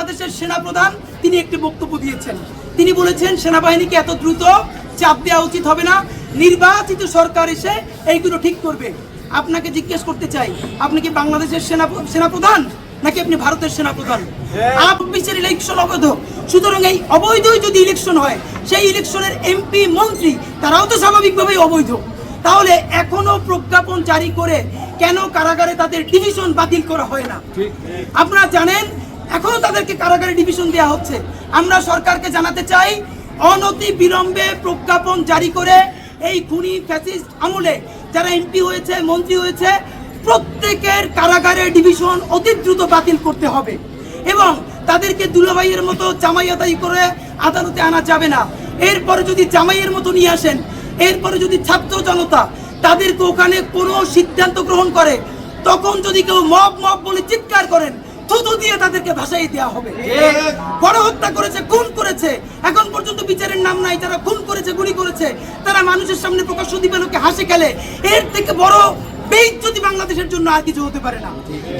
বাংলাদেশের সেনাপ্রধান তিনি একটি বক্তব্য দিয়েছেন। তিনি বলেছেন সেনাবাহিনীকে এত দ্রুত চাপ দেওয়া উচিত হবে না, নির্বাচিত সরকার এসে এইগুলো ঠিক করবে। আপনাকে জিজ্ঞেস করতে চাই, আপনি কি বাংলাদেশের সেনাপ্রধান নাকি আপনি ভারতের সেনাপ্রধান? আপনার ইলেকশন অবৈধ, সুতরাং এই অবৈধ যদি ইলেকশন হয়, সেই ইলেকশনের এমপি মন্ত্রী তারাও তো স্বাভাবিকভাবেই অবৈধ। তাহলে এখনো প্রজ্ঞাপন জারি করে কেন কারাগারে তাদের ডিভিশন বাতিল করা হয় না? আপনারা জানেন এখনো তাদেরকে কারাগারে ডিভিশন দেওয়া হচ্ছে। আমরা সরকারকে জানাতে চাই, অনতি বিলম্বে প্রজ্ঞাপন জারি করে এই খুনি ফ্যাসিস্ট আমলে যারা এমপি হয়েছে, মন্ত্রী হয়েছে, প্রত্যেকের কারাগারে ডিভিশন অতি দ্রুত বাতিল করতে হবে এবং তাদেরকে দুলাভাইয়ের মতো জামাইয়াদাই করে আদালতে আনা যাবে না। এরপরে যদি জামাইয়ের মতো নিয়ে আসেন, এরপরে যদি ছাত্র জনতা তাদেরকে ওখানে কোনো সিদ্ধান্ত গ্রহণ করে, তখন যদি কেউ মব মব বলে চিৎকার করেন, থুতু দিয়ে তাদেরকে ভাসাই দেওয়া হবে। গণহত্যা করেছে, খুন করেছে, এখন পর্যন্ত বিচারের নাম নাই। যারা খুন করেছে, গুলি করেছে, তারা মানুষের সামনে প্রকাশ্য দিবে, লোকে হাসি খেলে। এর থেকে বড় বেইজ্জতি বাংলাদেশের জন্য আর কিছু হতে পারে না।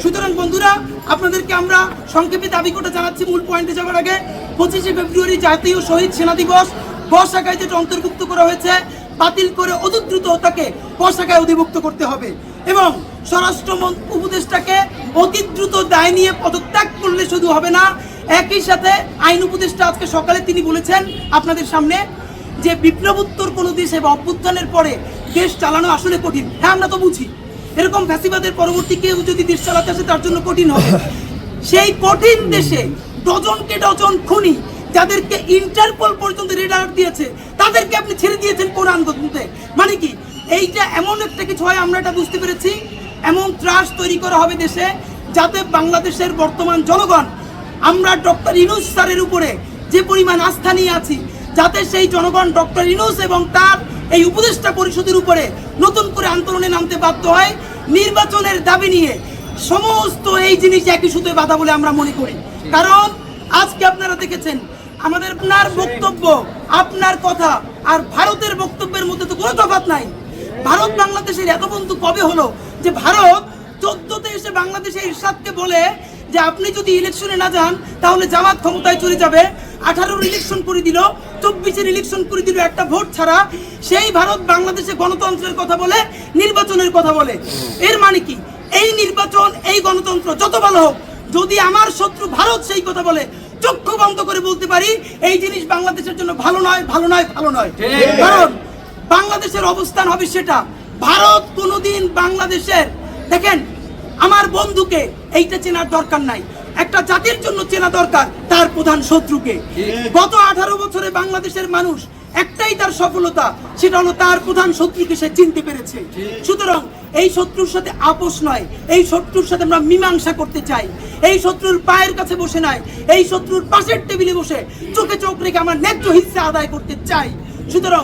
সুতরাং বন্ধুরা, আপনাদেরকে আমরা সংক্ষেপে দাবি করে জানাচ্ছি, মূল পয়েন্টে যাওয়ার আগে, 25শে ফেব্রুয়ারি জাতীয় শহীদ সেনা দিবস বর্ষাকায় যেটা অন্তর্ভুক্ত করা হয়েছে বাতিল করে অতি দ্রুত তাকে বর্ষাকায় অধিভুক্ত করতে হবে এবং স্বরাষ্ট্র উপদেষ্টাকে অতি দ্রুত দায় নিয়ে পদত্যাগ করলে শুধু হবে না, একই সাথে আইন উপদেষ্টা আজকে সকালে তিনি বলেছেন আপনাদের সামনে যে বিপ্লবোত্তর কোনো দেশে বা অভ্যুত্থানের পরে দেশ চালানো আসলে কঠিন। হ্যাঁ, আমরা তো বুঝি, এরকম ফ্যাসিবাদের পরবর্তী কেউ যদি দেশ চালাতে আসে তার জন্য কঠিন হবে। সেই কঠিন দেশে ডজনকে ডজন খুনি যাদেরকে ইন্টারপোল পর্যন্ত রেড অ্যালার্ট দিয়েছে, তাদেরকে আপনি ছেড়ে দিয়েছেন কোন আন্দোলনতে? মানে কি এইটা এমন একটা কিছু হয়, আমরা এটা বুঝতে পেরেছি। এমন ত্রাস তৈরি করা হবে দেশে যাতে বাংলাদেশের বর্তমান জনগণ, আমরা ডক্টর ইউনূস স্যারের উপরে যে পরিমাণ আস্থা নিয়ে আছি, যাতে সেই জনগণ ডক্টর ইউনূস এবং তার এই উপদেষ্টা পরিষদের উপরে নতুন করে আন্দোলনে নামতে বাধ্য হয়। নির্বাচনের দাবি নিয়ে সমস্ত এই জিনিস একই সুতোয় বাধা বলে আমরা মনে করি। কারণ আজকে আপনারা দেখেছেন আমাদের আপনার বক্তব্য, আপনার কথা আর ভারতের বক্তব্যের মধ্যে তো কোনো তফাৎ নাই। ভারত বাংলাদেশের এত বন্ধু কবে হলো যে ভারত 14তে এসে বাংলাদেশের ইরশাদকে বলে যে আপনি যদি ইলেকশনে না যান তাহলে জামাত ক্ষমতায় চলে যাবে। 18-র ইলেকশন করে দিল, 24-এর ইলেকশন করে দিল একটা ভোট ছাড়া। সেই ভারত বাংলাদেশে গণতন্ত্রের কথা বলে, নির্বাচনের কথা বলে। এর মানে কি এই নির্বাচন, এই গণতন্ত্র যত ভালো হোক, যদি আমার শত্রু ভারত সেই কথা বলে, চক্ষু বন্ধ করে বলতে পারি এই জিনিস বাংলাদেশের জন্য ভালো নয়, ভালো নয়, ভালো নয়। কারণ বাংলাদেশের অবস্থান হবে সেটা। ভারত কোনোদিন বাংলাদেশের, দেখেন আমার বন্ধুকে এইটা চেনার দরকার নাই, একটা জাতির জন্য চেনা দরকার তার প্রধান শত্রুকে। গত 18 বছরে বাংলাদেশের মানুষ একটাই তার সফলতা, সেটা হলো তার প্রধান শত্রুকে সে চিনতে পেরেছে। সুতরাং এই শত্রুর সাথে আপোষ নয়, এই শত্রুর সাথে আমরা মীমাংসা করতে চাই। এই শত্রুর পায়ের কাছে বসে নয়, এই শত্রুর পাশের টেবিলে বসে চোখে চোখ রেখে আমার ন্যায্য হিস্সা আদায় করতে চাই। সুতরাং